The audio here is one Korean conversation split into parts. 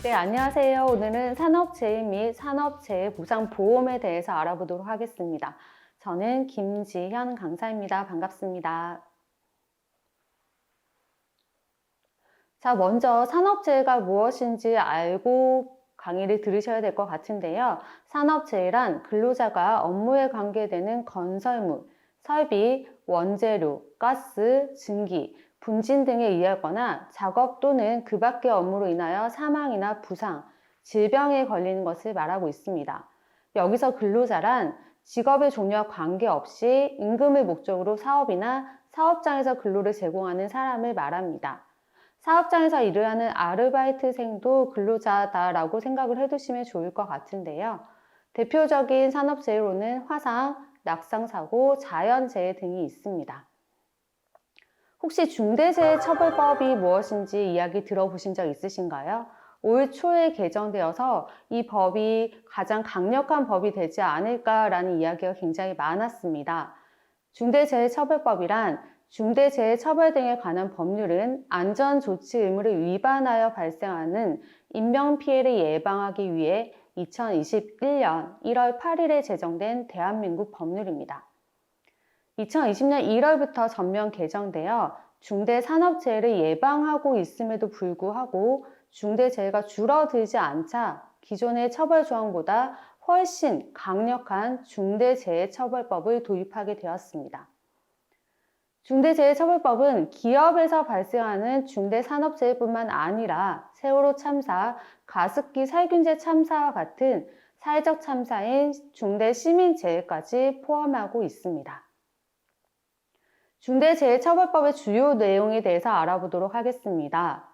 네, 안녕하세요. 오늘은 산업재해 및 산업재해 보상보험에 대해서 알아보도록 하겠습니다. 저는 김지현 강사입니다. 반갑습니다. 자, 먼저 산업재해가 무엇인지 알고 강의를 들으셔야 될 것 같은데요. 산업재해란 근로자가 업무에 관계되는 건설물, 설비, 원재료, 가스, 증기, 분진 등에 의하거나 작업 또는 그 밖의 업무로 인하여 사망이나 부상, 질병에 걸리는 것을 말하고 있습니다. 여기서 근로자란 직업의 종류와 관계없이 임금을 목적으로 사업이나 사업장에서 근로를 제공하는 사람을 말합니다. 사업장에서 일을 하는 아르바이트생도 근로자다라고 생각을 해두시면 좋을 것 같은데요. 대표적인 산업재해로는 화상, 낙상사고, 자연재해 등이 있습니다. 혹시 중대재해처벌법이 무엇인지 이야기 들어보신 적 있으신가요? 올 초에 개정되어서 이 법이 가장 강력한 법이 되지 않을까라는 이야기가 굉장히 많았습니다. 중대재해처벌법이란 중대재해처벌 등에 관한 법률은 안전조치 의무를 위반하여 발생하는 인명피해를 예방하기 위해 2021년 1월 8일에 제정된 대한민국 법률입니다. 2020년 1월부터 전면 개정되어 중대산업재해를 예방하고 있음에도 불구하고 중대재해가 줄어들지 않자 기존의 처벌조항보다 훨씬 강력한 중대재해처벌법을 도입하게 되었습니다. 중대재해처벌법은 기업에서 발생하는 중대산업재해뿐만 아니라 세월호 참사, 가습기 살균제 참사와 같은 사회적 참사인 중대시민재해까지 포함하고 있습니다. 중대재해처벌법의 주요 내용에 대해서 알아보도록 하겠습니다.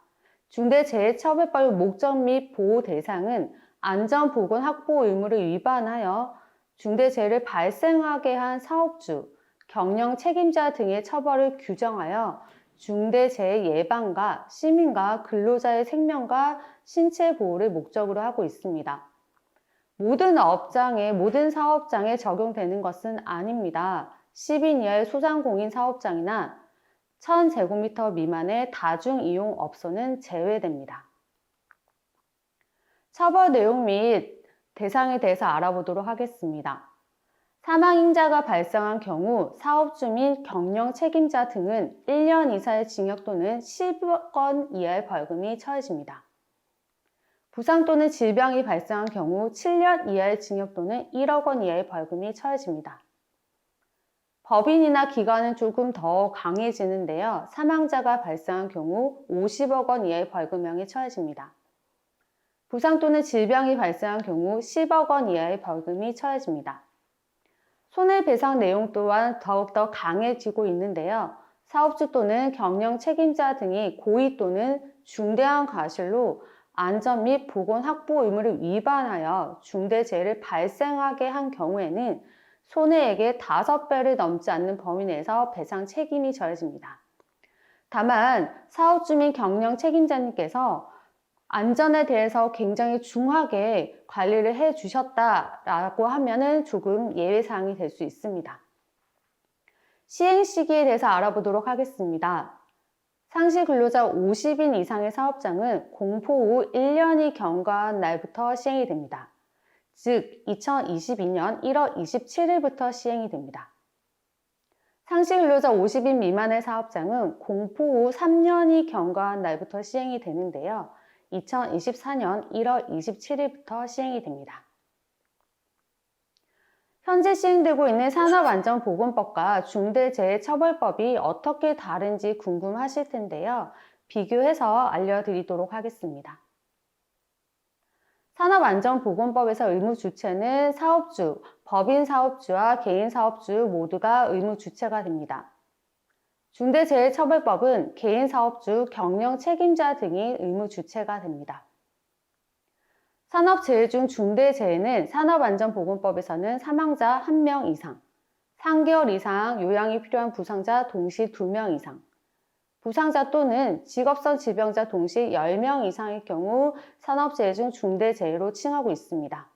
중대재해처벌법의 목적 및 보호 대상은 안전보건 확보 의무를 위반하여 중대재해를 발생하게 한 사업주, 경영 책임자 등의 처벌을 규정하여 중대재해 예방과 시민과 근로자의 생명과 신체 보호를 목적으로 하고 있습니다. 모든 업장에, 모든 사업장에 적용되는 것은 아닙니다. 10인 이하의 소상공인 사업장이나 1000제곱미터 미만의 다중이용업소는 제외됩니다. 처벌 내용 및 대상에 대해서 알아보도록 하겠습니다. 사망인자가 발생한 경우 사업주 및 경영 책임자 등은 1년 이사의 징역 또는 10억 원 이하의 벌금이 처해집니다. 부상 또는 질병이 발생한 경우 7년 이하의 징역 또는 1억 원 이하의 벌금이 처해집니다. 법인이나 기관은 조금 더 강해지는데요. 사망자가 발생한 경우 50억 원 이하의 벌금형이 처해집니다. 부상 또는 질병이 발생한 경우 10억 원 이하의 벌금이 처해집니다. 손해배상 내용 또한 더욱더 강해지고 있는데요. 사업주 또는 경영 책임자 등이 고의 또는 중대한 과실로 안전 및 보건 확보 의무를 위반하여 중대재해를 발생하게 한 경우에는 손해액의 5배를 넘지 않는 범위 내에서 배상 책임이 져집니다. 다만 사업주 및 경영 책임자님께서 안전에 대해서 굉장히 중하게 관리를 해 주셨다라고 하면은 조금 예외사항이 될 수 있습니다. 시행 시기에 대해서 알아보도록 하겠습니다. 상시 근로자 50인 이상의 사업장은 공포 후 1년이 경과한 날부터 시행이 됩니다. 즉 2022년 1월 27일부터 시행이 됩니다. 상시 근로자 50인 미만의 사업장은 공포 후 3년이 경과한 날부터 시행이 되는데요. 2024년 1월 27일부터 시행이 됩니다. 현재 시행되고 있는 산업안전보건법과 중대재해처벌법이 어떻게 다른지 궁금하실 텐데요. 비교해서 알려드리도록 하겠습니다. 산업안전보건법에서 의무주체는 사업주, 법인사업주와 개인사업주 모두가 의무주체가 됩니다. 중대재해처벌법은 개인사업주, 경영책임자 등이 의무주체가 됩니다. 산업재해 중 중대재해는 산업안전보건법에서는 사망자 1명 이상, 3개월 이상 요양이 필요한 부상자 동시 2명 이상, 부상자 또는 직업성 질병자 동시 10명 이상의 경우 산업재해 중 중대재해로 칭하고 있습니다.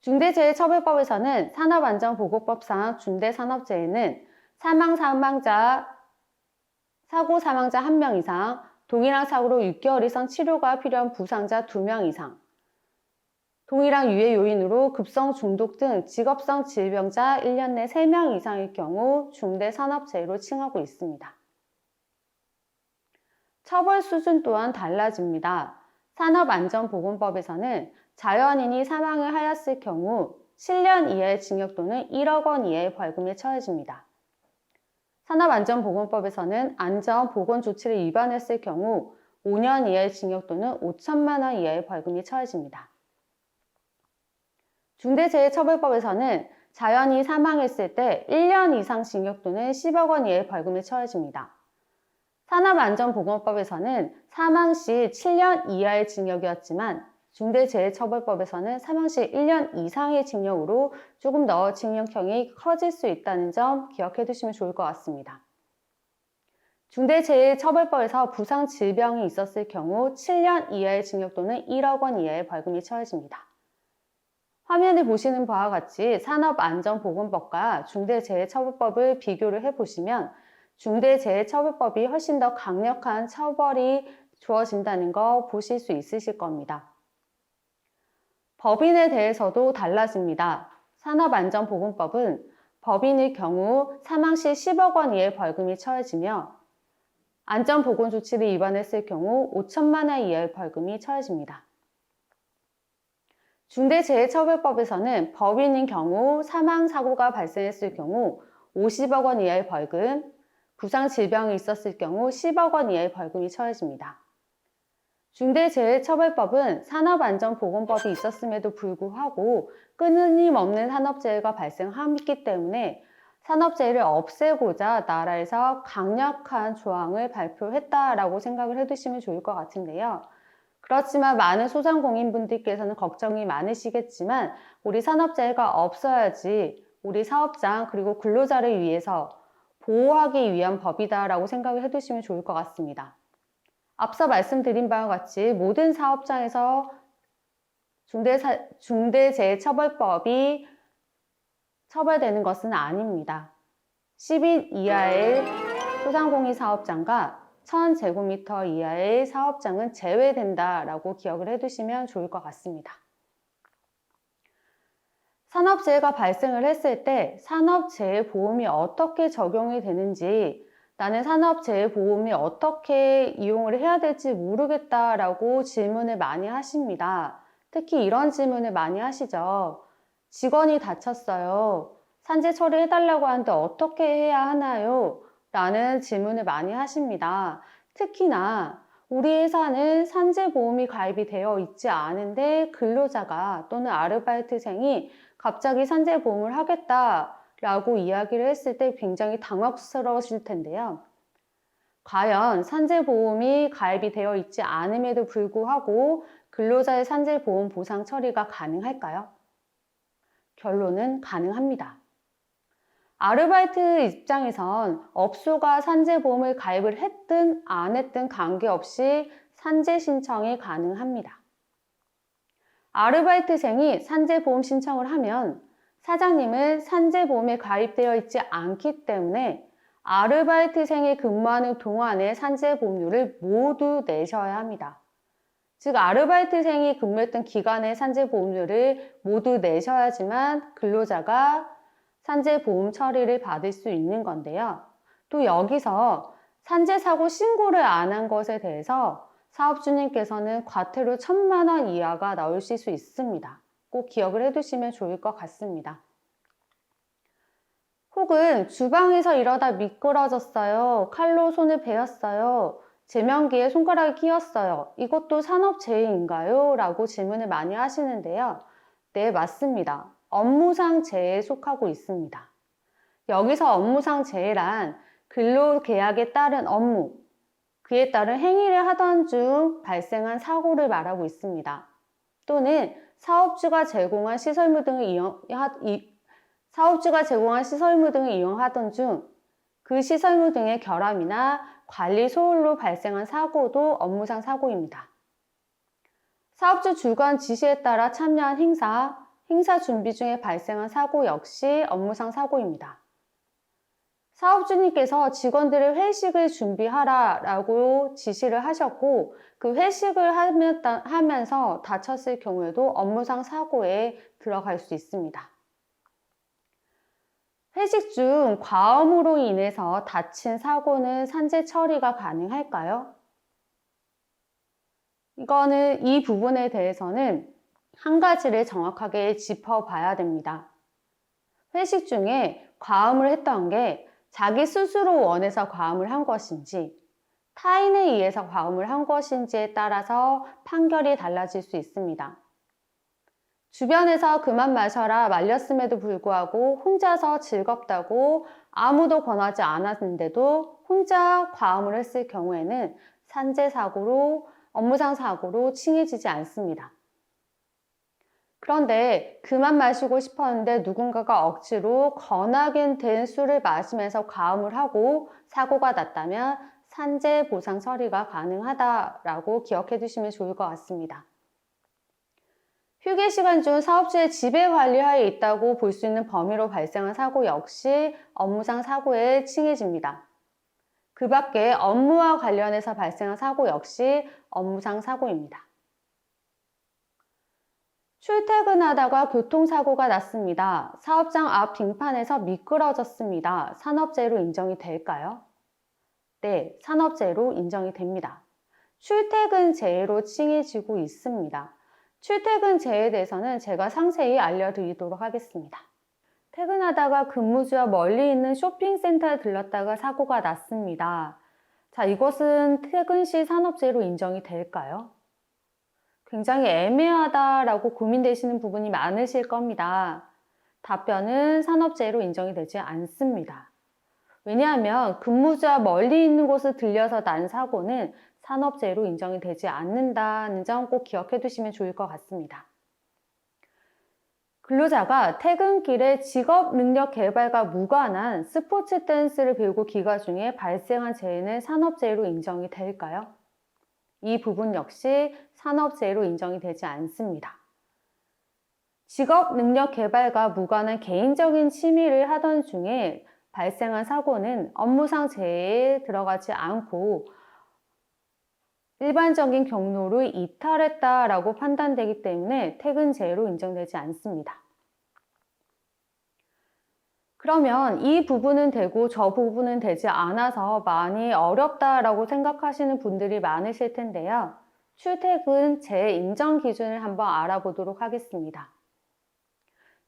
중대재해처벌법에서는 산업안전보건법상 중대산업재해는 사고 사망자 1명 이상, 동일한 사고로 6개월 이상 치료가 필요한 부상자 2명 이상, 동일한 유해 요인으로 급성 중독 등 직업성 질병자 1년 내 3명 이상일 경우 중대산업재해로 칭하고 있습니다. 처벌 수준 또한 달라집니다. 산업안전보건법에서는 자연인이 사망을 하였을 경우 7년 이하의 징역 또는 1억 원 이하의 벌금에 처해집니다. 산업안전보건법에서는 안전보건조치를 위반했을 경우 5년 이하의 징역 또는 5천만 원 이하의 벌금이 처해집니다. 중대재해처벌법에서는 자연인이 사망했을 때 1년 이상 징역 또는 10억 원 이하의 벌금에 처해집니다. 산업안전보건법에서는 사망 시 7년 이하의 징역이었지만 중대재해처벌법에서는 사망 시 1년 이상의 징역으로 조금 더 징역형이 커질 수 있다는 점 기억해 두시면 좋을 것 같습니다. 중대재해처벌법에서 부상 질병이 있었을 경우 7년 이하의 징역 또는 1억 원 이하의 벌금이 처해집니다. 화면에 보시는 바와 같이 산업안전보건법과 중대재해처벌법을 비교를 해보시면 중대재해처벌법이 훨씬 더 강력한 처벌이 주어진다는 거 보실 수 있으실 겁니다. 법인에 대해서도 달라집니다. 산업안전보건법은 법인의 경우 사망 시 10억 원 이하의 벌금이 처해지며 안전보건조치를 위반했을 경우 5천만 원 이하의 벌금이 처해집니다. 중대재해처벌법에서는 법인인 경우 사망사고가 발생했을 경우 50억 원 이하의 벌금, 부상질병이 있었을 경우 10억 원 이하의 벌금이 처해집니다. 중대재해처벌법은 산업안전보건법이 있었음에도 불구하고 끊임없는 산업재해가 발생하기 때문에 산업재해를 없애고자 나라에서 강력한 조항을 발표했다라고 생각을 해두시면 좋을 것 같은데요. 그렇지만 많은 소상공인분들께서는 걱정이 많으시겠지만 우리 산업재해가 없어야지 우리 사업장 그리고 근로자를 위해서 보호하기 위한 법이다라고 생각을 해두시면 좋을 것 같습니다. 앞서 말씀드린 바와 같이 모든 사업장에서 중대재해처벌법이 처벌되는 것은 아닙니다. 10인 이하의 소상공인 사업장과 1000제곱미터 이하의 사업장은 제외된다라고 기억을 해두시면 좋을 것 같습니다. 산업재해가 발생을 했을 때 산업재해보험이 어떻게 적용이 되는지 나는 산업재해보험이 어떻게 이용을 해야 될지 모르겠다라고 질문을 많이 하십니다. 특히 이런 질문을 많이 하시죠. 직원이 다쳤어요. 산재 처리해달라고 하는데 어떻게 해야 하나요? 라는 질문을 많이 하십니다. 특히나 우리 회사는 산재보험이 가입이 되어 있지 않은데 근로자가 또는 아르바이트생이 갑자기 산재보험을 하겠다라고 이야기를 했을 때 굉장히 당황스러우실 텐데요. 과연 산재보험이 가입이 되어 있지 않음에도 불구하고 근로자의 산재보험 보상 처리가 가능할까요? 결론은 가능합니다. 아르바이트 입장에선 업소가 산재보험을 가입을 했든 안 했든 관계없이 산재 신청이 가능합니다. 아르바이트생이 산재보험 신청을 하면 사장님은 산재보험에 가입되어 있지 않기 때문에 아르바이트생이 근무하는 동안의 산재보험료를 모두 내셔야 합니다. 즉 아르바이트생이 근무했던 기간의 산재보험료를 모두 내셔야지만 근로자가 산재보험 처리를 받을 수 있는 건데요. 또 여기서 산재사고 신고를 안 한 것에 대해서 사업주님께서는 과태료 1,000만 원 이하가 나오실 수 있습니다. 꼭 기억을 해두시면 좋을 것 같습니다. 혹은 주방에서 이러다 미끄러졌어요. 칼로 손을 베었어요. 제면기에 손가락이 끼었어요. 이것도 산업재해인가요? 라고 질문을 많이 하시는데요. 네, 맞습니다. 업무상 재해에 속하고 있습니다. 여기서 업무상 재해란 근로계약에 따른 업무, 그에 따른 행위를 하던 중 발생한 사고를 말하고 있습니다. 또는 사업주가 제공한 시설물 등을 이용하던 중 그 시설물 등의 결함이나 관리 소홀로 발생한 사고도 업무상 사고입니다. 사업주 주관 지시에 따라 참여한 행사 준비 중에 발생한 사고 역시 업무상 사고입니다. 사업주님께서 직원들의 회식을 준비하라라고 지시를 하셨고 그 회식을 하면서 다쳤을 경우에도 업무상 사고에 들어갈 수 있습니다. 회식 중 과음으로 인해서 다친 사고는 산재 처리가 가능할까요? 이 부분에 대해서는 한 가지를 정확하게 짚어봐야 됩니다. 회식 중에 과음을 했던 게 자기 스스로 원해서 과음을 한 것인지 타인에 의해서 과음을 한 것인지에 따라서 판결이 달라질 수 있습니다. 주변에서 그만 마셔라 말렸음에도 불구하고 혼자서 즐겁다고 아무도 권하지 않았는데도 혼자 과음을 했을 경우에는 산재사고로 업무상 사고로 칭해지지 않습니다. 그런데 그만 마시고 싶었는데 누군가가 억지로 권하게 된 술을 마시면서 과음을 하고 사고가 났다면 산재 보상 처리가 가능하다라고 기억해 두시면 좋을 것 같습니다. 휴게 시간 중 사업주의 지배 관리하에 있다고 볼 수 있는 범위로 발생한 사고 역시 업무상 사고에 칭해집니다. 그 밖에 업무와 관련해서 발생한 사고 역시 업무상 사고입니다. 출퇴근하다가 교통사고가 났습니다. 사업장 앞 빙판에서 미끄러졌습니다. 산업재해로 인정이 될까요? 네, 산업재해로 인정이 됩니다. 출퇴근 재해로 칭해지고 있습니다. 출퇴근 재해에 대해서는 제가 상세히 알려드리도록 하겠습니다. 퇴근하다가 근무지와 멀리 있는 쇼핑센터에 들렀다가 사고가 났습니다. 자, 이것은 퇴근 시 산업재해로 인정이 될까요? 굉장히 애매하다라고 고민되시는 부분이 많으실 겁니다. 답변은 산업재해로 인정이 되지 않습니다. 왜냐하면 근무지와 멀리 있는 곳을 들려서 난 사고는 산업재해로 인정이 되지 않는다는 점 꼭 기억해 두시면 좋을 것 같습니다. 근로자가 퇴근길에 직업 능력 개발과 무관한 스포츠 댄스를 배우고 기가 중에 발생한 재해는 산업재해로 인정이 될까요? 이 부분 역시 산업재해로 인정이 되지 않습니다. 직업 능력 개발과 무관한 개인적인 취미를 하던 중에 발생한 사고는 업무상 재해에 들어가지 않고 일반적인 경로로 이탈했다라고 판단되기 때문에 퇴근 재해로 인정되지 않습니다. 그러면 이 부분은 되고 저 부분은 되지 않아서 많이 어렵다라고 생각하시는 분들이 많으실 텐데요. 출퇴근 재해 인정 기준을 한번 알아보도록 하겠습니다.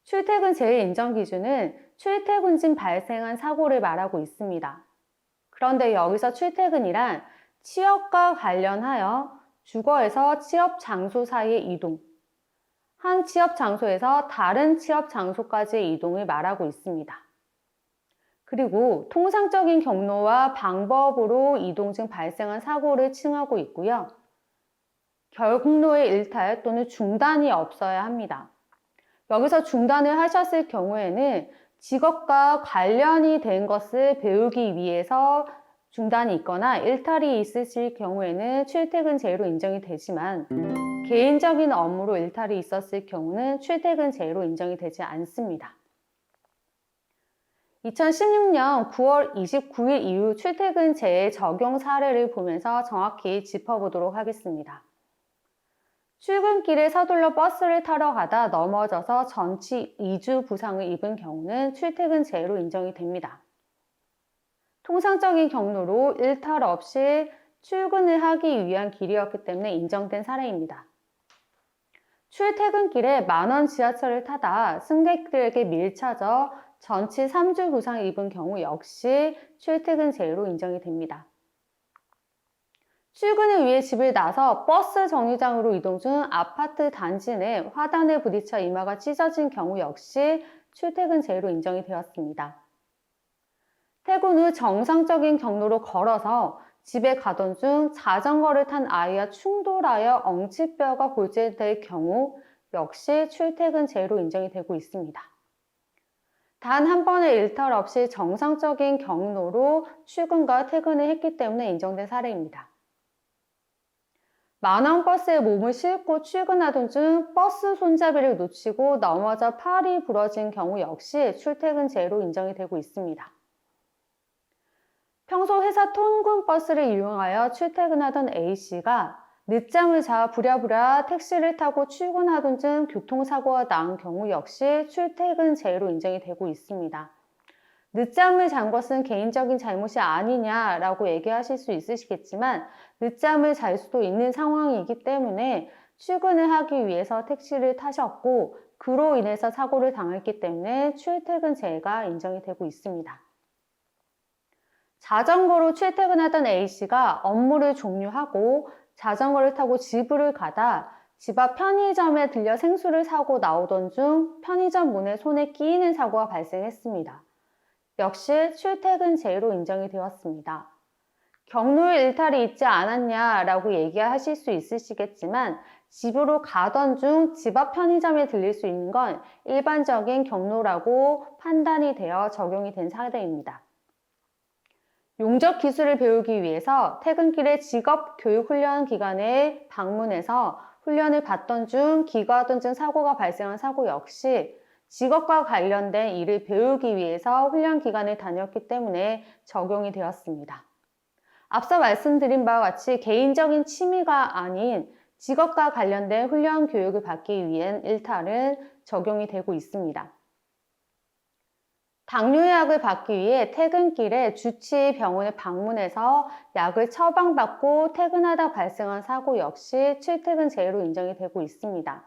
출퇴근 재해 인정 기준은 출퇴근 중 발생한 사고를 말하고 있습니다. 그런데 여기서 출퇴근이란 취업과 관련하여 주거에서 취업 장소 사이의 이동, 한 취업 장소에서 다른 취업 장소까지의 이동을 말하고 있습니다. 그리고 통상적인 경로와 방법으로 이동 중 발생한 사고를 칭하고 있고요. 경로의 일탈 또는 중단이 없어야 합니다. 여기서 중단을 하셨을 경우에는 직업과 관련이 된 것을 배우기 위해서 중단이 있거나 일탈이 있으실 경우에는 출퇴근 재해로 인정이 되지만 개인적인 업무로 일탈이 있었을 경우는 출퇴근 재해로 인정이 되지 않습니다. 2016년 9월 29일 이후 출퇴근 재해 적용 사례를 보면서 정확히 짚어보도록 하겠습니다. 출근길에 서둘러 버스를 타러 가다 넘어져서 전치 2주 부상을 입은 경우는 출퇴근 재해로 인정이 됩니다. 통상적인 경로로 일탈 없이 출근을 하기 위한 길이었기 때문에 인정된 사례입니다. 출퇴근길에 만원 지하철을 타다 승객들에게 밀쳐져 전치 3주 부상을 입은 경우 역시 출퇴근 재해로 인정이 됩니다. 출근을 위해 집을 나서 버스 정류장으로 이동 중 아파트 단지 내 화단에 부딪혀 이마가 찢어진 경우 역시 출퇴근 재해로 인정이 되었습니다. 퇴근 후 정상적인 경로로 걸어서 집에 가던 중 자전거를 탄 아이와 충돌하여 엉치뼈가 골절될 경우 역시 출퇴근 재해로 인정이 되고 있습니다. 단 한 번의 일탈 없이 정상적인 경로로 출근과 퇴근을 했기 때문에 인정된 사례입니다. 만원 버스에 몸을 싣고 출근하던 중 버스 손잡이를 놓치고 넘어져 팔이 부러진 경우 역시 출퇴근 재해로 인정이 되고 있습니다. 평소 회사 통근버스를 이용하여 출퇴근하던 A씨가 늦잠을 자 부랴부랴 택시를 타고 출근하던 중 교통사고가 난 경우 역시 출퇴근 재해로 인정이 되고 있습니다. 늦잠을 잔 것은 개인적인 잘못이 아니냐라고 얘기하실 수 있으시겠지만 늦잠을 잘 수도 있는 상황이기 때문에 출근을 하기 위해서 택시를 타셨고 그로 인해서 사고를 당했기 때문에 출퇴근 재해가 인정이 되고 있습니다. 자전거로 출퇴근하던 A씨가 업무를 종료하고 자전거를 타고 집을 가다 집 앞 편의점에 들려 생수를 사고 나오던 중 편의점 문에 손에 끼이는 사고가 발생했습니다. 역시 출퇴근 재해로 인정이 되었습니다. 경로에 일탈이 있지 않았냐라고 얘기하실 수 있으시겠지만 집으로 가던 중 집 앞 편의점에 들릴 수 있는 건 일반적인 경로라고 판단이 되어 적용이 된 사례입니다. 용접 기술을 배우기 위해서 퇴근길에 직업교육훈련기관에 방문해서 훈련을 받던 중 기거하던 중 사고가 발생한 사고 역시 직업과 관련된 일을 배우기 위해서 훈련기관에 다녔기 때문에 적용이 되었습니다. 앞서 말씀드린 바와 같이 개인적인 취미가 아닌 직업과 관련된 훈련 교육을 받기 위한 일탈은 적용이 되고 있습니다. 당뇨약을 받기 위해 퇴근길에 주치의 병원에 방문해서 약을 처방받고 퇴근하다 발생한 사고 역시 출퇴근 재해로 인정이 되고 있습니다.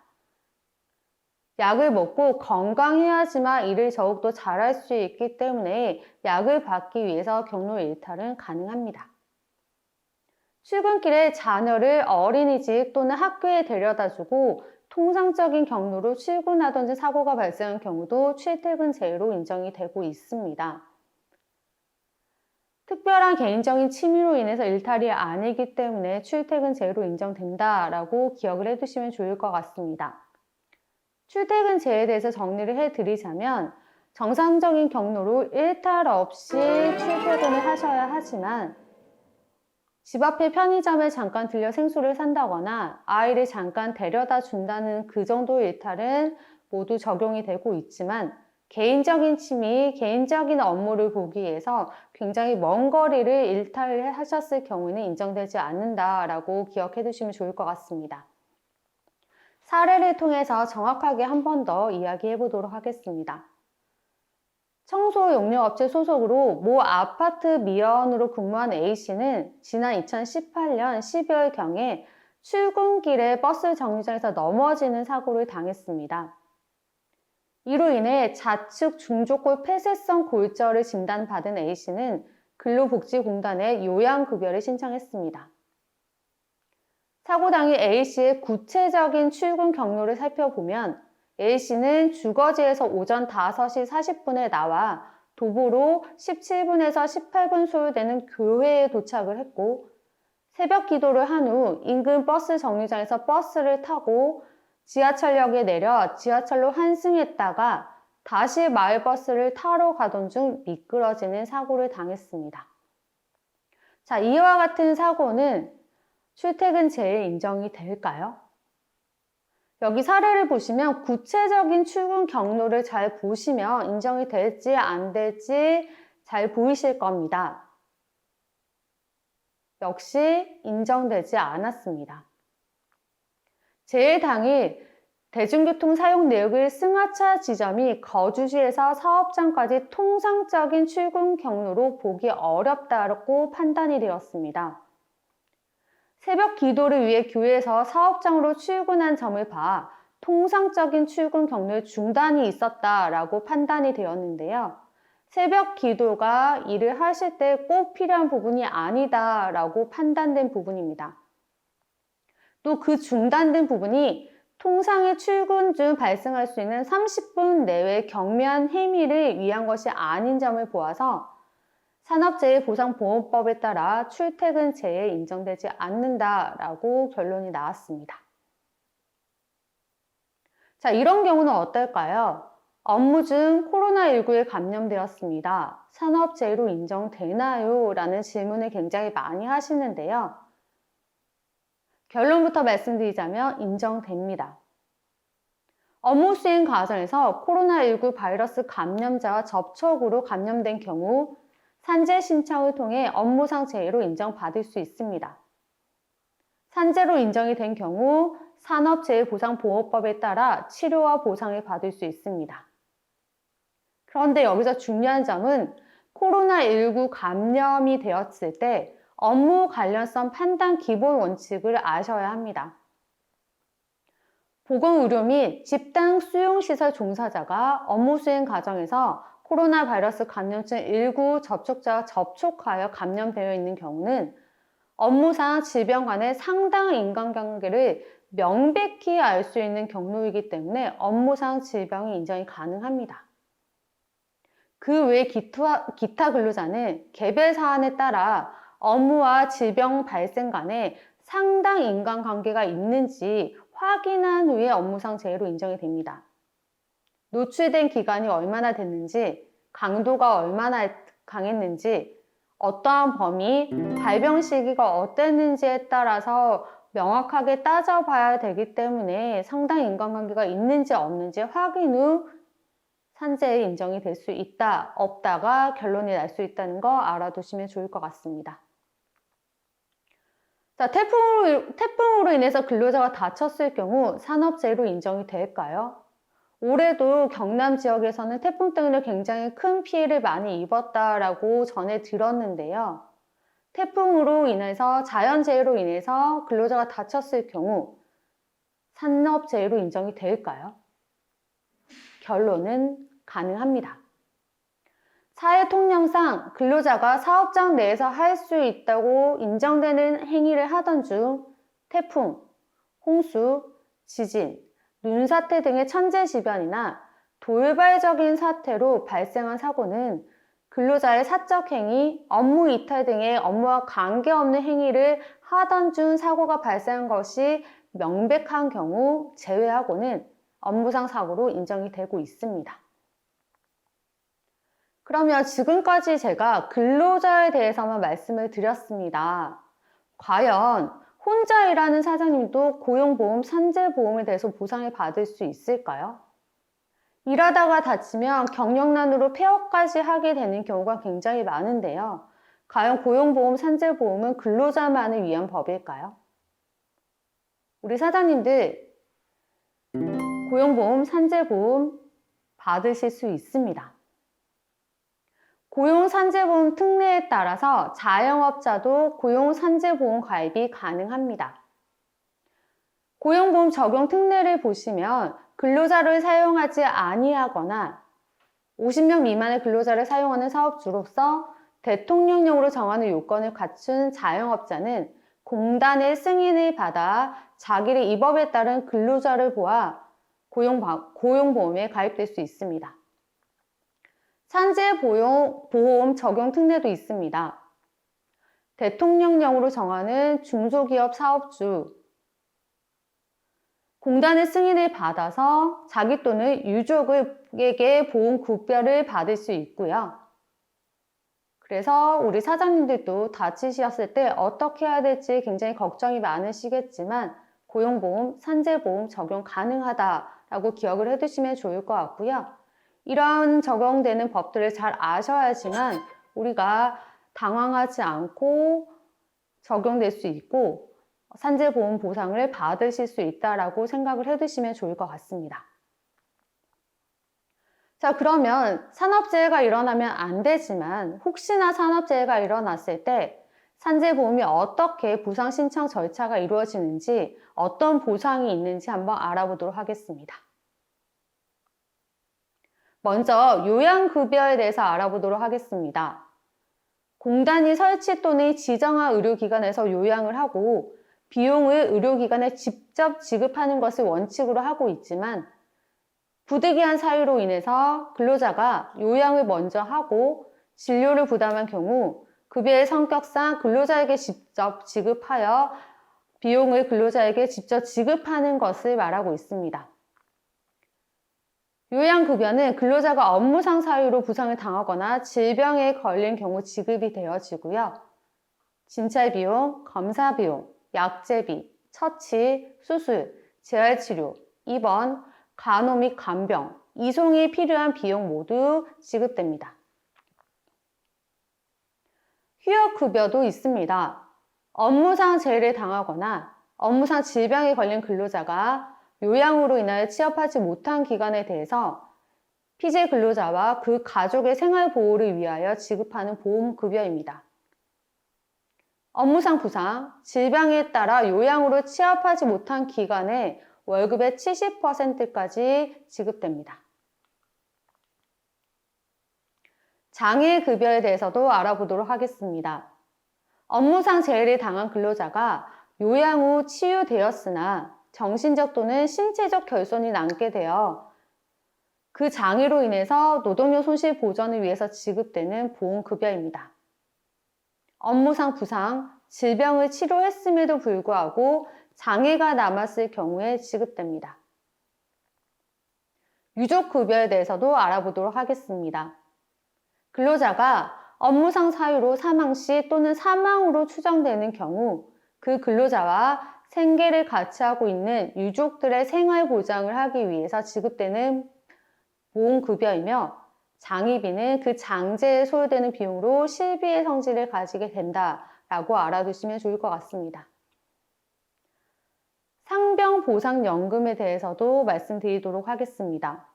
약을 먹고 건강해야지만 일을 더욱더 잘할 수 있기 때문에 약을 받기 위해서 경로 일탈은 가능합니다. 출근길에 자녀를 어린이집 또는 학교에 데려다주고 통상적인 경로로 출근하던 사고가 발생한 경우도 출퇴근 재해로 인정이 되고 있습니다. 특별한 개인적인 취미로 인해서 일탈이 아니기 때문에 출퇴근 재해로 인정된다라고 기억을 해두시면 좋을 것 같습니다. 출퇴근 재해에 대해서 정리를 해드리자면 정상적인 경로로 일탈 없이 출퇴근을 하셔야 하지만 집 앞에 편의점에 잠깐 들려 생수를 산다거나 아이를 잠깐 데려다 준다는 그 정도의 일탈은 모두 적용이 되고 있지만 개인적인 취미, 개인적인 업무를 보기 위해서 굉장히 먼 거리를 일탈을 하셨을 경우는 인정되지 않는다라고 기억해 두시면 좋을 것 같습니다. 사례를 통해서 정확하게 한 번 더 이야기해 보도록 하겠습니다. 청소용료업체 소속으로 모 아파트 미연으로 근무한 A씨는 지난 2018년 12월경에 출근길에 버스 정류장에서 넘어지는 사고를 당했습니다. 이로 인해 좌측 중족골 폐쇄성 골절을 진단받은 A씨는 근로복지공단에 요양급여를 신청했습니다. 사고 당일 A씨의 구체적인 출근 경로를 살펴보면 A씨는 주거지에서 오전 5시 40분에 나와 도보로 17분에서 18분 소요되는 교회에 도착을 했고 새벽 기도를 한 후 인근 버스 정류장에서 버스를 타고 지하철역에 내려 지하철로 환승했다가 다시 마을버스를 타러 가던 중 미끄러지는 사고를 당했습니다. 자, 이와 같은 사고는 출퇴근 재해 인정이 될까요? 여기 사례를 보시면 구체적인 출근 경로를 잘 보시면 인정이 될지 안 될지 잘 보이실 겁니다. 역시 인정되지 않았습니다. 재해 당일 대중교통 사용 내역을 승하차 지점이 거주지에서 사업장까지 통상적인 출근 경로로 보기 어렵다고 판단이 되었습니다. 새벽 기도를 위해 교회에서 사업장으로 출근한 점을 봐 통상적인 출근 경로에 중단이 있었다라고 판단이 되었는데요. 새벽 기도가 일을 하실 때 꼭 필요한 부분이 아니다라고 판단된 부분입니다. 또 그 중단된 부분이 통상의 출근 중 발생할 수 있는 30분 내외 경미한 행위를 위한 것이 아닌 점을 보아서 산업재해보상보험법에 따라 출퇴근 재해에 인정되지 않는다라고 결론이 나왔습니다. 자, 이런 경우는 어떨까요? 업무 중 코로나19에 감염되었습니다. 산업재해로 인정되나요? 라는 질문을 굉장히 많이 하시는데요. 결론부터 말씀드리자면 인정됩니다. 업무 수행 과정에서 코로나19 바이러스 감염자와 접촉으로 감염된 경우 산재 신청을 통해 업무상 재해로 인정받을 수 있습니다. 산재로 인정이 된 경우 산업재해보상보호법에 따라 치료와 보상을 받을 수 있습니다. 그런데 여기서 중요한 점은 코로나19 감염이 되었을 때 업무 관련성 판단 기본 원칙을 아셔야 합니다. 보건의료 및 집단 수용시설 종사자가 업무 수행 과정에서 코로나 바이러스 감염증 19 접촉자와 접촉하여 감염되어 있는 경우는 업무상 질병 간의 상당 인간관계를 명백히 알 수 있는 경로이기 때문에 업무상 질병이 인정이 가능합니다. 그 외 기타 근로자는 개별 사안에 따라 업무와 질병 발생 간에 상당 인간관계가 있는지 확인한 후에 업무상 재해로 인정이 됩니다. 노출된 기간이 얼마나 됐는지, 강도가 얼마나 강했는지, 어떠한 범위, 발병 시기가 어땠는지에 따라서 명확하게 따져봐야 되기 때문에 상당 인간관계가 있는지 없는지 확인 후 산재에 인정이 될 수 있다, 없다가 결론이 날 수 있다는 거 알아두시면 좋을 것 같습니다. 자, 태풍으로 인해서 근로자가 다쳤을 경우 산업재해로 인정이 될까요? 올해도 경남 지역에서는 태풍 때문에 굉장히 큰 피해를 많이 입었다라고 전해 들었는데요. 태풍으로 인해서 자연재해로 인해서 근로자가 다쳤을 경우 산업재해로 인정이 될까요? 결론은 가능합니다. 사회통념상 근로자가 사업장 내에서 할 수 있다고 인정되는 행위를 하던 중 태풍, 홍수, 지진, 눈사태 등의 천재지변이나 돌발적인 사태로 발생한 사고는 근로자의 사적 행위, 업무 이탈 등의 업무와 관계없는 행위를 하던 중 사고가 발생한 것이 명백한 경우 제외하고는 업무상 사고로 인정이 되고 있습니다. 그러면 지금까지 제가 근로자에 대해서만 말씀을 드렸습니다. 과연 혼자 일하는 사장님도 고용보험, 산재보험에 대해서 보상을 받을 수 있을까요? 일하다가 다치면 경력난으로 폐업까지 하게 되는 경우가 굉장히 많은데요. 과연 고용보험, 산재보험은 근로자만을 위한 법일까요? 우리 사장님들 고용보험, 산재보험 받으실 수 있습니다. 고용산재보험 특례에 따라서 자영업자도 고용산재보험 가입이 가능합니다. 고용보험 적용 특례를 보시면 근로자를 사용하지 아니하거나 50명 미만의 근로자를 사용하는 사업주로서 대통령령으로 정하는 요건을 갖춘 자영업자는 공단의 승인을 받아 자기를 이 법에 따른 근로자를 보아 고용보험에 가입될 수 있습니다. 산재보험 적용 특례도 있습니다. 대통령령으로 정하는 중소기업 사업주, 공단의 승인을 받아서 자기 또는 유족에게 보험 급여를 받을 수 있고요. 그래서 우리 사장님들도 다치셨을 때 어떻게 해야 될지 굉장히 걱정이 많으시겠지만 고용보험, 산재보험 적용 가능하다라고 기억을 해두시면 좋을 것 같고요. 이런 적용되는 법들을 잘 아셔야지만 우리가 당황하지 않고 적용될 수 있고 산재보험 보상을 받으실 수 있다라고 생각을 해두시면 좋을 것 같습니다. 자, 그러면 산업재해가 일어나면 안 되지만 혹시나 산업재해가 일어났을 때 산재보험이 어떻게 보상 신청 절차가 이루어지는지 어떤 보상이 있는지 한번 알아보도록 하겠습니다. 먼저 요양급여에 대해서 알아보도록 하겠습니다. 공단이 설치 또는 지정한 의료기관에서 요양을 하고 비용을 의료기관에 직접 지급하는 것을 원칙으로 하고 있지만 부득이한 사유로 인해서 근로자가 요양을 먼저 하고 진료를 부담한 경우 급여의 성격상 근로자에게 직접 지급하여 비용을 근로자에게 직접 지급하는 것을 말하고 있습니다. 요양급여는 근로자가 업무상 사유로 부상을 당하거나 질병에 걸린 경우 지급이 되어지고요. 진찰비용, 검사비용, 약제비, 처치, 수술, 재활치료, 입원, 간호 및 간병, 이송이 필요한 비용 모두 지급됩니다. 휴업급여도 있습니다. 업무상 재해를 당하거나 업무상 질병에 걸린 근로자가 요양으로 인하여 취업하지 못한 기간에 대해서 피재 근로자와 그 가족의 생활보호를 위하여 지급하는 보험급여입니다. 업무상 부상, 질병에 따라 요양으로 취업하지 못한 기간에 월급의 70%까지 지급됩니다. 장애급여에 대해서도 알아보도록 하겠습니다. 업무상 재해를 당한 근로자가 요양 후 치유되었으나 정신적 또는 신체적 결손이 남게 되어 그 장애로 인해서 노동력 손실 보전을 위해서 지급되는 보험급여입니다. 업무상 부상, 질병을 치료했음에도 불구하고 장애가 남았을 경우에 지급됩니다. 유족급여에 대해서도 알아보도록 하겠습니다. 근로자가 업무상 사유로 사망 시 또는 사망으로 추정되는 경우 그 근로자와 생계를 같이 하고 있는 유족들의 생활 보장을 하기 위해서 지급되는 보험급여이며 장의비는 그 장제에 소요되는 비용으로 실비의 성질을 가지게 된다라고 알아두시면 좋을 것 같습니다. 상병보상연금에 대해서도 말씀드리도록 하겠습니다.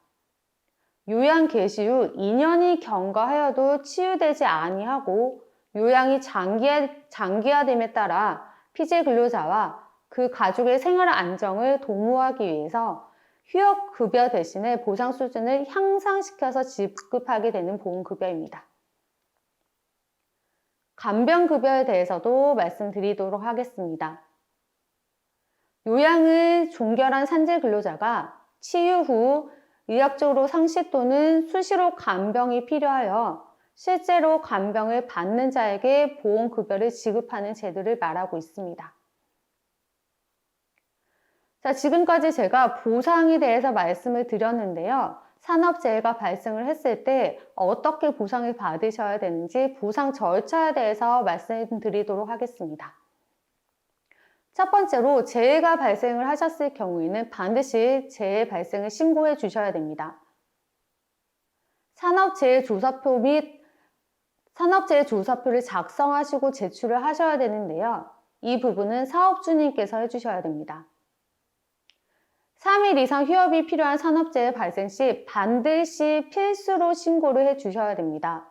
요양 개시 후 2년이 경과하여도 치유되지 아니하고 요양이 장기화됨에 따라 피재 근로자와 그 가족의 생활 안정을 도모하기 위해서 휴업급여 대신에 보상 수준을 향상시켜서 지급하게 되는 보험급여입니다. 간병급여에 대해서도 말씀드리도록 하겠습니다. 요양을 종결한 산재 근로자가 치유 후 의학적으로 상시 또는 수시로 간병이 필요하여 실제로 간병을 받는 자에게 보험급여를 지급하는 제도를 말하고 있습니다. 자, 지금까지 제가 보상에 대해서 말씀을 드렸는데요. 산업재해가 발생을 했을 때 어떻게 보상을 받으셔야 되는지 보상 절차에 대해서 말씀드리도록 하겠습니다. 첫 번째로 재해가 발생을 하셨을 경우에는 반드시 재해 발생을 신고해 주셔야 됩니다. 산업재해조사표 및 산업재해조사표를 작성하시고 제출을 하셔야 되는데요. 이 부분은 사업주님께서 해주셔야 됩니다. 3일 이상 휴업이 필요한 산업재해 발생 시 반드시 필수로 신고를 해 주셔야 됩니다.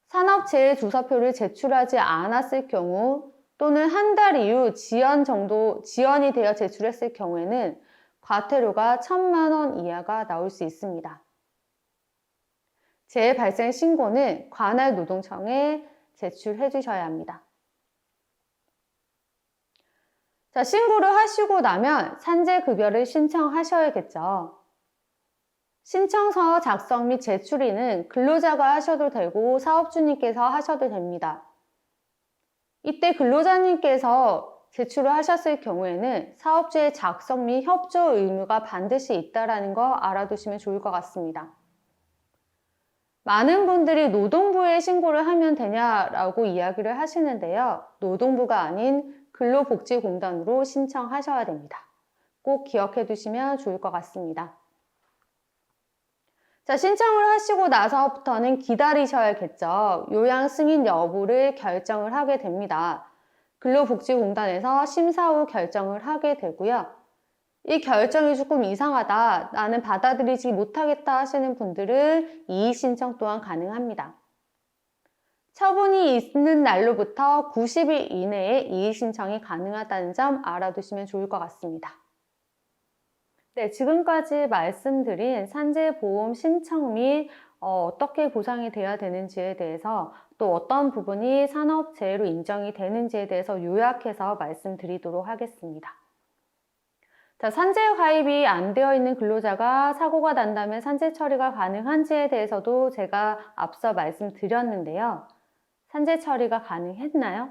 산업재해조사표를 제출하지 않았을 경우 또는 한 달 이후 지연이 되어 제출했을 경우에는 과태료가 1,000만 원 이하가 나올 수 있습니다. 재해 발생 신고는 관할 노동청에 제출해 주셔야 합니다. 자, 신고를 하시고 나면 산재급여를 신청하셔야겠죠. 신청서 작성 및 제출인은 근로자가 하셔도 되고 사업주님께서 하셔도 됩니다. 이때 근로자님께서 제출을 하셨을 경우에는 사업주의 작성 및 협조 의무가 반드시 있다는 거 알아두시면 좋을 것 같습니다. 많은 분들이 노동부에 신고를 하면 되냐라고 이야기를 하시는데요. 노동부가 아닌 근로복지공단으로 신청하셔야 됩니다. 꼭 기억해 두시면 좋을 것 같습니다. 자, 신청을 하시고 나서부터는 기다리셔야겠죠. 요양 승인 여부를 결정을 하게 됩니다. 근로복지공단에서 심사 후 결정을 하게 되고요. 이 결정이 조금 이상하다, 나는 받아들이지 못하겠다 하시는 분들은 이의신청 또한 가능합니다. 처분이 있는 날로부터 90일 이내에 이의신청이 가능하다는 점 알아두시면 좋을 것 같습니다. 네, 지금까지 말씀드린 산재보험 신청 및 어떻게 보상이 돼야 되는지에 대해서 또 어떤 부분이 산업재해로 인정이 되는지에 대해서 요약해서 말씀드리도록 하겠습니다. 자, 산재 가입이 안 되어 있는 근로자가 사고가 난다면 산재 처리가 가능한지에 대해서도 제가 앞서 말씀드렸는데요. 산재 처리가 가능했나요?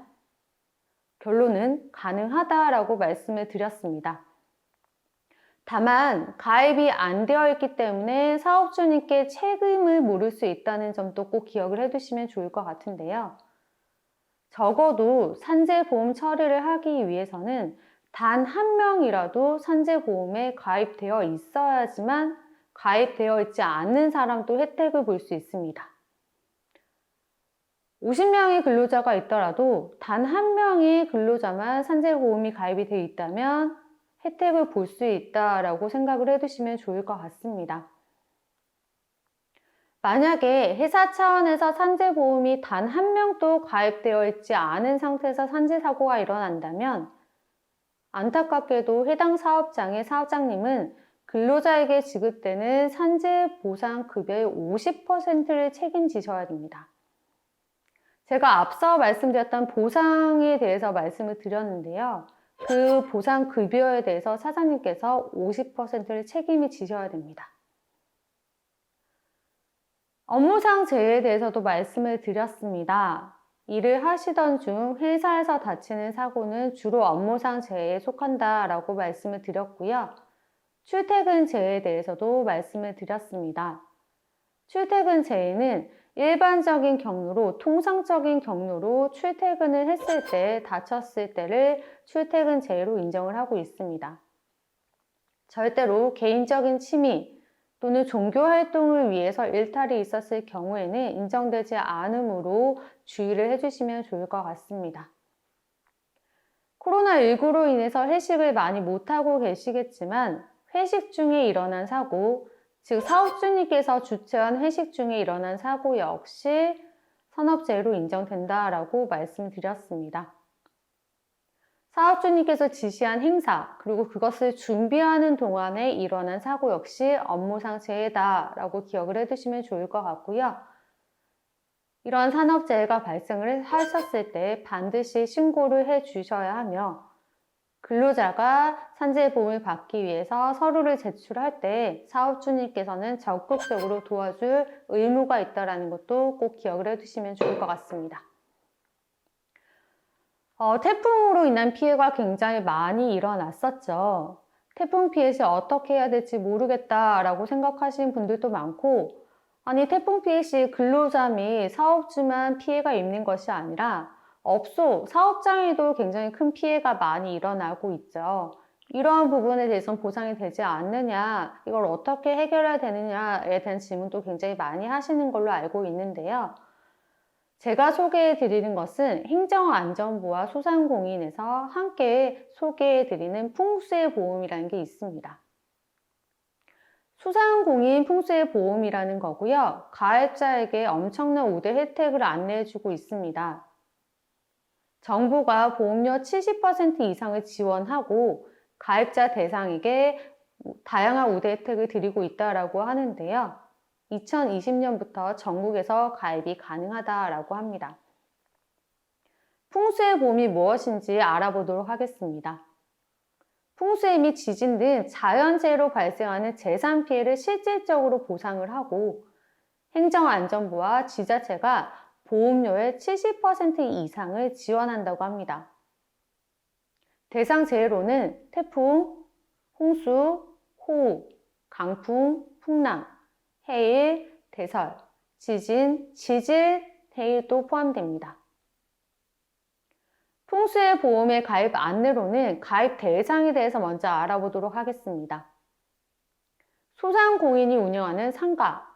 결론은 가능하다라고 말씀을 드렸습니다. 다만 가입이 안 되어 있기 때문에 사업주님께 책임을 물을 수 있다는 점도 꼭 기억을 해두시면 좋을 것 같은데요. 적어도 산재보험 처리를 하기 위해서는 단 한 명이라도 산재보험에 가입되어 있어야지만 가입되어 있지 않은 사람도 혜택을 볼 수 있습니다. 50명의 근로자가 있더라도 단 한 명의 근로자만 산재보험이 가입이 되어 있다면 혜택을 볼 수 있다라고 생각을 해두시면 좋을 것 같습니다. 만약에 회사 차원에서 산재보험이 단 한 명도 가입되어 있지 않은 상태에서 산재사고가 일어난다면 안타깝게도 해당 사업장의 사업장님은 근로자에게 지급되는 산재보상급여의 50%를 책임지셔야 됩니다. 제가 앞서 말씀드렸던 보상에 대해서 말씀을 드렸는데요. 그 보상급여에 대해서 사장님께서 50%를 책임을 지셔야 됩니다. 업무상 재해에 대해서도 말씀을 드렸습니다. 일을 하시던 중 회사에서 다치는 사고는 주로 업무상 재해에 속한다라고 말씀을 드렸고요. 출퇴근 재해에 대해서도 말씀을 드렸습니다. 출퇴근 재해는 일반적인 경로로, 통상적인 경로로 출퇴근을 했을 때 다쳤을 때를 출퇴근 재해로 인정을 하고 있습니다. 절대로 개인적인 취미 또는 종교 활동을 위해서 일탈이 있었을 경우에는 인정되지 않으므로 주의를 해주시면 좋을 것 같습니다. 코로나19로 인해서 회식을 많이 못하고 계시겠지만 회식 중에 일어난 사고, 즉 사업주님께서 주최한 회식 중에 일어난 사고 역시 산업재해로 인정된다라고 말씀드렸습니다. 사업주님께서 지시한 행사, 그리고 그것을 준비하는 동안에 일어난 사고 역시 업무상 재해다라고 기억을 해두시면 좋을 것 같고요. 이런 산업재해가 발생을 하셨을 때 반드시 신고를 해 주셔야 하며 근로자가 산재보험을 받기 위해서 서류를 제출할 때 사업주님께서는 적극적으로 도와줄 의무가 있다는 것도 꼭 기억을 해두시면 좋을 것 같습니다. 태풍으로 인한 피해가 굉장히 많이 일어났었죠. 태풍 피해 시 어떻게 해야 될지 모르겠다라고 생각하시는 분들도 많고, 아니 태풍 피해 시 근로자 및 사업주만 피해가 입는 것이 아니라 업소, 사업장에도 굉장히 큰 피해가 많이 일어나고 있죠. 이러한 부분에 대해서는 보상이 되지 않느냐, 이걸 어떻게 해결해야 되느냐에 대한 질문도 굉장히 많이 하시는 걸로 알고 있는데요. 제가 소개해 드리는 것은 행정안전부와 소상공인에서 함께 소개해 드리는 풍수의 보험이라는 게 있습니다. 소상공인 풍수의 보험이라는 거고요. 가입자에게 엄청난 우대 혜택을 안내해 주고 있습니다. 정부가 보험료 70% 이상을 지원하고 가입자 대상에게 다양한 우대 혜택을 드리고 있다고 하는데요. 2020년부터 전국에서 가입이 가능하다라고 합니다. 풍수의 보험이 무엇인지 알아보도록 하겠습니다. 풍수해 및 지진 등 자연재해로 발생하는 재산 피해를 실질적으로 보상을 하고 행정안전부와 지자체가 보험료의 70% 이상을 지원한다고 합니다. 대상 재해로는 태풍, 홍수, 호우, 강풍, 풍랑, 해일, 대설, 지진, 지질, 해일도 포함됩니다. 풍수의 보험의 가입 안내로는 가입 대상에 대해서 먼저 알아보도록 하겠습니다. 소상공인이 운영하는 상가,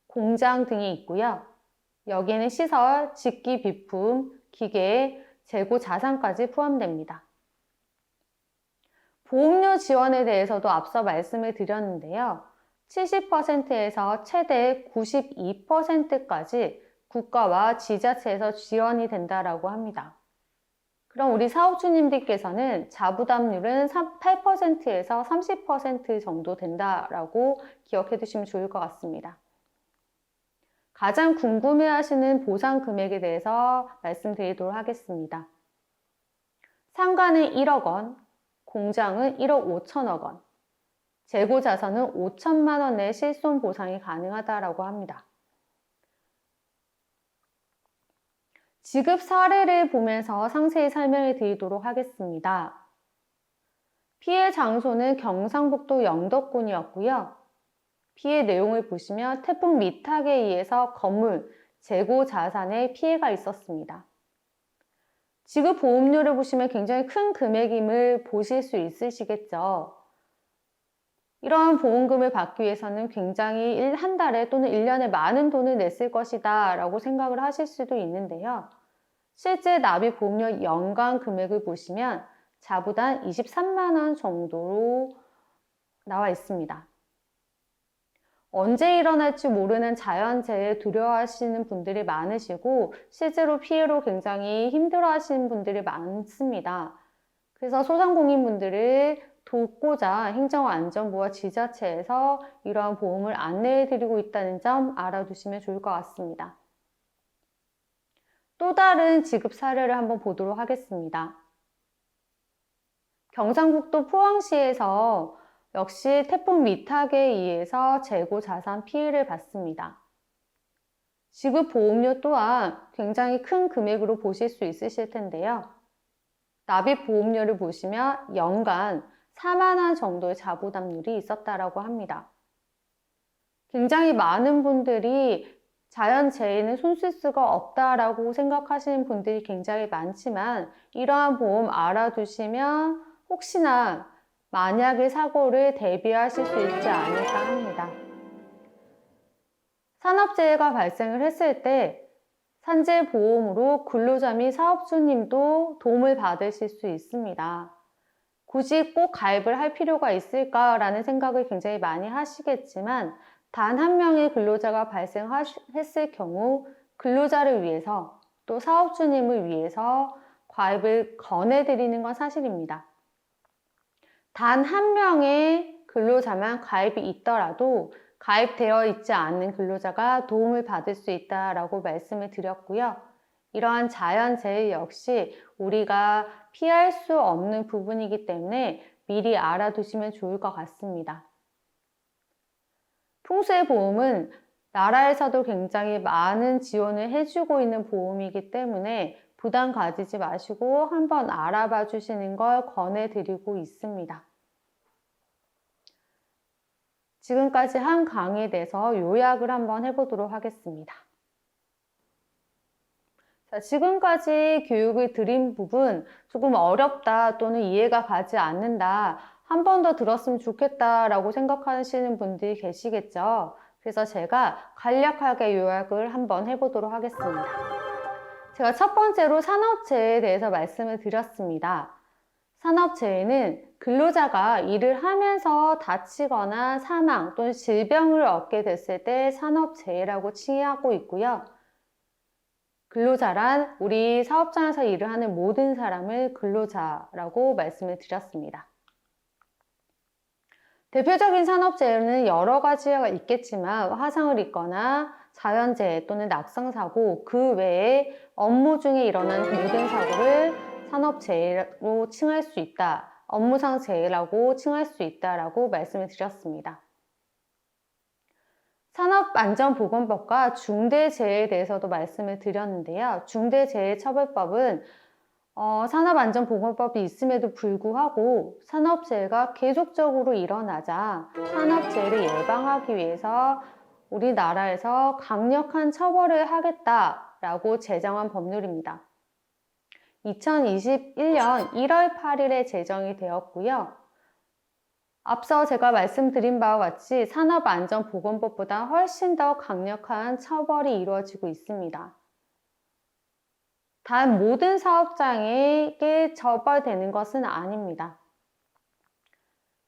공장 등이 있고요. 여기에는 시설, 직기 비품, 기계, 재고 자산까지 포함됩니다. 보험료 지원에 대해서도 앞서 말씀을 드렸는데요. 70%에서 최대 92%까지 국가와 지자체에서 지원이 된다고 합니다. 그럼 우리 사업주님들께서는 자부담률은 8%에서 30% 정도 된다라고 기억해 두시면 좋을 것 같습니다. 가장 궁금해하시는 보상 금액에 대해서 말씀드리도록 하겠습니다. 상가는 1억 원, 공장은 1억 5천억 원, 재고 자산은 5천만 원의 실손 보상이 가능하다고 합니다. 지급 사례를 보면서 상세히 설명해 드리도록 하겠습니다. 피해 장소는 경상북도 영덕군이었고요. 피해 내용을 보시면 태풍 미탁에 의해서 건물, 재고 자산에 피해가 있었습니다. 지급 보험료를 보시면 굉장히 큰 금액임을 보실 수 있으시겠죠. 이러한 보험금을 받기 위해서는 굉장히 한 달에 또는 1년에 많은 돈을 냈을 것이다 라고 생각을 하실 수도 있는데요. 실제 납입보험료 연간 금액을 보시면 자부단 23만 원 정도로 나와 있습니다. 언제 일어날지 모르는 자연재해 두려워하시는 분들이 많으시고 실제로 피해로 굉장히 힘들어하시는 분들이 많습니다. 그래서 소상공인분들을 돕고자 행정안전부와 지자체에서 이러한 보험을 안내해드리고 있다는 점 알아두시면 좋을 것 같습니다. 또 다른 지급 사례를 한번 보도록 하겠습니다. 경상북도 포항시에서 역시 태풍 미탁에 의해서 재고 자산 피해를 봤습니다. 지급 보험료 또한 굉장히 큰 금액으로 보실 수 있으실 텐데요. 납입 보험료를 보시면 연간 4만 원 정도의 자부담률이 있었다라고 합니다. 굉장히 많은 분들이 자연재해는 손쓸 수가 없다라고 생각하시는 분들이 굉장히 많지만 이러한 보험 알아두시면 혹시나 만약의 사고를 대비하실 수 있지 않을까 합니다. 산업재해가 발생을 했을 때 산재보험으로 근로자 및 사업주님도 도움을 받으실 수 있습니다. 굳이 꼭 가입을 할 필요가 있을까라는 생각을 굉장히 많이 하시겠지만 단 한 명의 근로자가 발생했을 경우 근로자를 위해서 또 사업주님을 위해서 가입을 권해드리는 건 사실입니다. 단 한 명의 근로자만 가입이 있더라도 가입되어 있지 않는 근로자가 도움을 받을 수 있다라고 말씀을 드렸고요. 이러한 자연재해 역시 우리가 피할 수 없는 부분이기 때문에 미리 알아두시면 좋을 것 같습니다. 풍수의 보험은 나라에서도 굉장히 많은 지원을 해주고 있는 보험이기 때문에 부담 가지지 마시고 한번 알아봐 주시는 걸 권해드리고 있습니다. 지금까지 한 강의에 대해서 요약을 한번 해보도록 하겠습니다. 자, 지금까지 교육을 드린 부분 조금 어렵다 또는 이해가 가지 않는다, 한 번 더 들었으면 좋겠다라고 생각하시는 분들이 계시겠죠. 그래서 제가 간략하게 요약을 한번 해보도록 하겠습니다. 제가 첫 번째로 산업재해에 대해서 말씀을 드렸습니다. 산업재해는 근로자가 일을 하면서 다치거나 사망 또는 질병을 얻게 됐을 때 산업재해라고 칭의하고 있고요. 근로자란 우리 사업장에서 일을 하는 모든 사람을 근로자라고 말씀을 드렸습니다. 대표적인 산업재해는 여러 가지가 있겠지만 화상을 입거나 자연재해 또는 낙상사고, 그 외에 업무 중에 일어난 모든 사고를 산업재해로 칭할 수 있다, 업무상 재해라고 칭할 수 있다라고 말씀을 드렸습니다. 산업안전보건법과 중대재해에 대해서도 말씀을 드렸는데요. 중대재해처벌법은 산업안전보건법이 있음에도 불구하고 산업재해가 계속적으로 일어나자 산업재해를 예방하기 위해서 우리나라에서 강력한 처벌을 하겠다라고 제정한 법률입니다. 2021년 1월 8일에 제정이 되었고요. 앞서 제가 말씀드린 바와 같이 산업안전보건법보다 훨씬 더 강력한 처벌이 이루어지고 있습니다. 단 모든 사업장에게 처벌되는 것은 아닙니다.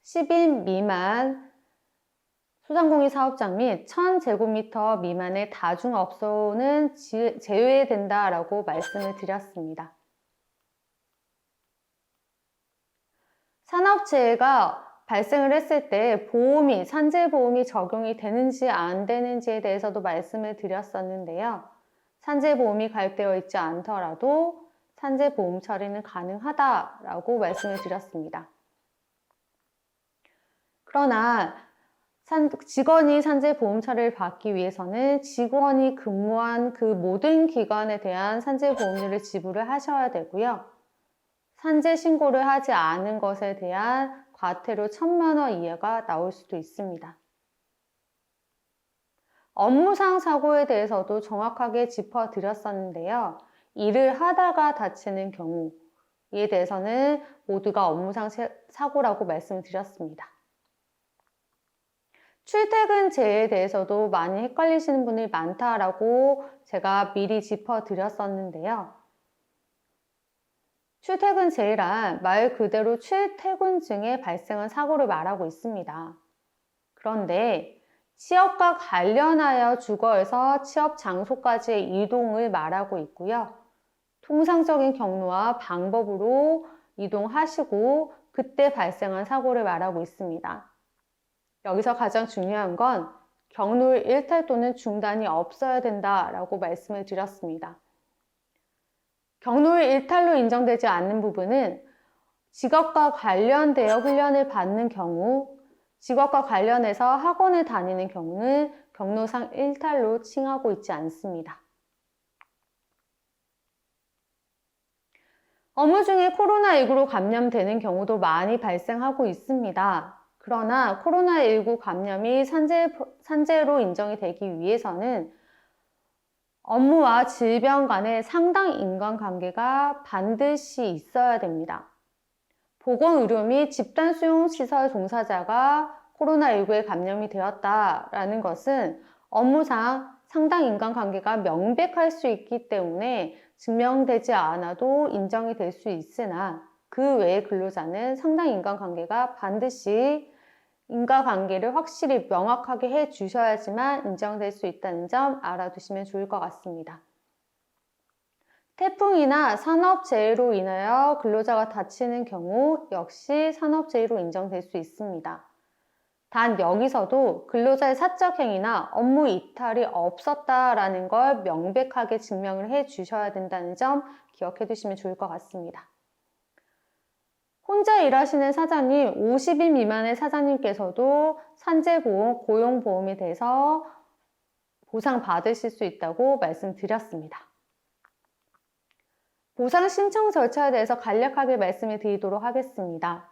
10인 미만 소상공인 사업장 및 1000제곱미터 미만의 다중업소는 제외된다라고 말씀을 드렸습니다. 산업재해가 발생을 했을 때 보험이, 산재보험이 적용이 되는지 안 되는지에 대해서도 말씀을 드렸었는데요. 산재보험이 가입되어 있지 않더라도 산재보험 처리는 가능하다라고 말씀을 드렸습니다. 그러나 직원이 산재보험 처리를 받기 위해서는 직원이 근무한 그 모든 기관에 대한 산재보험료를 지불을 하셔야 되고요. 산재 신고를 하지 않은 것에 대한 과태료 1,000만 원 이하가 나올 수도 있습니다. 업무상 사고에 대해서도 정확하게 짚어드렸었는데요. 일을 하다가 다치는 경우에 대해서는 모두가 업무상 사고라고 말씀을 드렸습니다. 출퇴근제에 대해서도 많이 헷갈리시는 분이 많다라고 제가 미리 짚어드렸었는데요. 출퇴근제란 말 그대로 출퇴근 중에 발생한 사고를 말하고 있습니다. 그런데 취업과 관련하여 주거에서 취업 장소까지의 이동을 말하고 있고요. 통상적인 경로와 방법으로 이동하시고 그때 발생한 사고를 말하고 있습니다. 여기서 가장 중요한 건 경로의 일탈 또는 중단이 없어야 된다라고 말씀을 드렸습니다. 경로의 일탈로 인정되지 않는 부분은 직업과 관련되어 훈련을 받는 경우, 직업과 관련해서 학원을 다니는 경우는 경로상 일탈로 칭하고 있지 않습니다. 업무 중에 코로나19로 감염되는 경우도 많이 발생하고 있습니다. 그러나 코로나19 감염이 산재로 인정이 되기 위해서는 업무와 질병 간의 상당 인과관계가 반드시 있어야 됩니다. 보건의료 및 집단수용시설 종사자가 코로나19에 감염이 되었다라는 것은 업무상 상당 인과관계가 명백할 수 있기 때문에 증명되지 않아도 인정이 될 수 있으나 그 외의 근로자는 상당 인과관계가 반드시 인과관계를 확실히 명확하게 해 주셔야지만 인정될 수 있다는 점 알아두시면 좋을 것 같습니다. 태풍이나 산업재해로 인하여 근로자가 다치는 경우 역시 산업재해로 인정될 수 있습니다. 단 여기서도 근로자의 사적 행위나 업무 이탈이 없었다라는 걸 명백하게 증명을 해 주셔야 된다는 점 기억해 두시면 좋을 것 같습니다. 혼자 일하시는 사장님, 50인 미만의 사장님께서도 산재보험, 고용보험에 대해서 보상받으실 수 있다고 말씀드렸습니다. 보상 신청 절차에 대해서 간략하게 말씀을 드리도록 하겠습니다.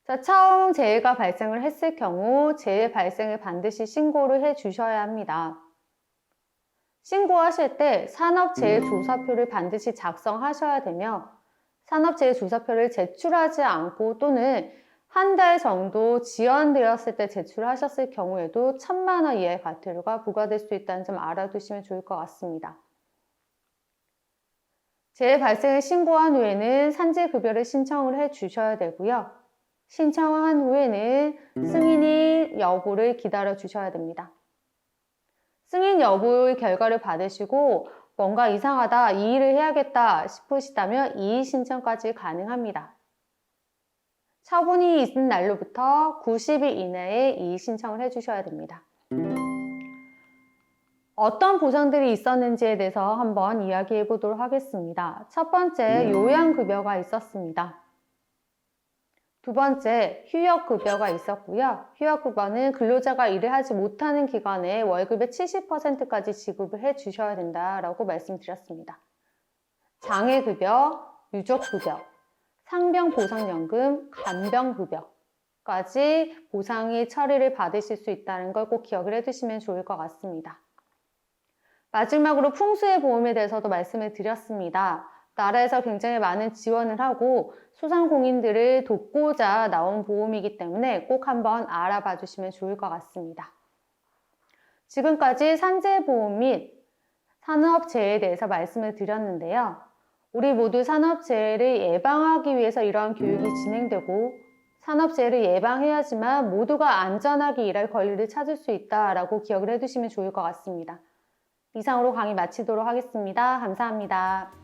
자, 처음 재해가 발생을 했을 경우 재해 발생을 반드시 신고를 해 주셔야 합니다. 신고하실 때 산업재해조사표를 반드시 작성하셔야 되며 산업재해조사표를 제출하지 않고 또는 한 달 정도 지연되었을 때 제출하셨을 경우에도 1,000만 원 이하의 과태료가 부과될 수 있다는 점 알아두시면 좋을 것 같습니다. 재해 발생을 신고한 후에는 산재급여를 신청을 해 주셔야 되고요. 신청한 후에는 승인 여부를 기다려 주셔야 됩니다. 승인 여부의 결과를 받으시고 뭔가 이상하다, 이 일을 해야겠다 싶으시다면 이의 신청까지 가능합니다. 처분이 있은 날로부터 90일 이내에 이의 신청을 해주셔야 됩니다. 어떤 보상들이 있었는지에 대해서 한번 이야기해 보도록 하겠습니다. 첫 번째, 요양급여가 있었습니다. 두 번째, 휴역급여가 있었고요. 휴역급여는 근로자가 일을 하지 못하는 기간에 월급의 70%까지 지급을 해 주셔야 된다라고 말씀드렸습니다. 장애급여, 유족급여, 상병보상연금, 간병급여까지 보상이 처리를 받으실 수 있다는 걸 꼭 기억을 해두시면 좋을 것 같습니다. 마지막으로 풍수의 보험에 대해서도 말씀을 드렸습니다. 나라에서 굉장히 많은 지원을 하고 소상공인들을 돕고자 나온 보험이기 때문에 꼭 한번 알아봐 주시면 좋을 것 같습니다. 지금까지 산재보험 및 산업재해에 대해서 말씀을 드렸는데요. 우리 모두 산업재해를 예방하기 위해서 이러한 교육이 진행되고 산업재해를 예방해야지만 모두가 안전하게 일할 권리를 찾을 수 있다라고 기억을 해두시면 좋을 것 같습니다. 이상으로 강의 마치도록 하겠습니다. 감사합니다.